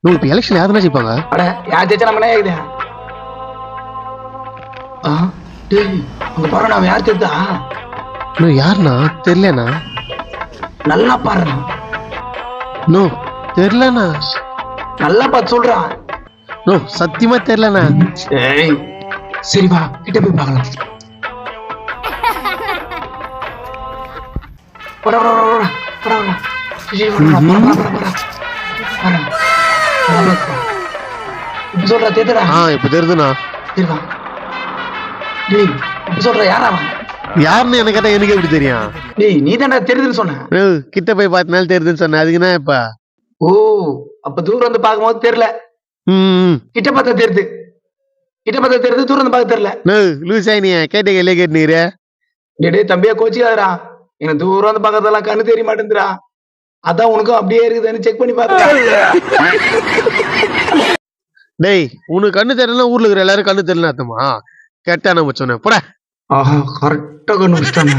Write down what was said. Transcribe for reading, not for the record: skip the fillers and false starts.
இப்ப எலெக்ஷன் யாருன்னா ஜெயிப்பாங்க? அட யார் ஜெயிச்சா நம்ம என்ன ஆகுது? டேய் அங்க பாரு நான் யார் தெரியுதா? யாருண்ணா தெரியலண்ணா. நல்லா பாருண்ணா. நோ தெரியலண்ணா. நல்லா பார்த்து சொல்றான். நோ சத்தியமா தெரியலண்ணா. ஏய் சரி வா கிட்ட போய் பார்க்கலாம். போடா போடா போடா போடா போடா. இப்ப சொல்ற தெரியுதா? இப்ப தெரியுதுண்ணா. தெரியுதா? டேய் இப்ப சொல்ற யாரா அவன்? யாருன்னு எனக்கு கேட்டா எனக்கு எப்படி தெரியும்? டேய் நீ தான்டா தெரியுதுன்னு சொன்ன. கிட்ட போய் பார்த்தனால தெரியுதுன்னு சொன்னேன். அதுக்குன்னா இப்ப ஓ அப்ப தூரம் வந்து பார்க்கும்போது தெரியல. கிட்ட பார்த்தா தெரியுது. கிட்ட பார்த்தா தெரியுது, தூரம் வந்து பார்க்க தெரியல. லூசா நீ கேட்ட கேள்வி கேட்டுனீரு. டேய் தம்பியா கோச்சிக்காதடா. எனக்கு தூரம் வந்து பார்க்கறதெல்லாம் கண்ணு தெரிய மாட்டேங்குதுடா. அதான் உனக்கும் அப்படியே இருக்குதுன்னு செக் பண்ணி பார்த்தேன். டேய் உனக்கு கண்ணு தெரியல, ஊர்ல இருக்கிற எல்லாரும் கண்ணு தெரியல அர்த்தமா? கேட்டா நம்ம சொன்னேன் போட. ஆஹா கரெக்டா கண்டுபிடிச்சிட்டானே.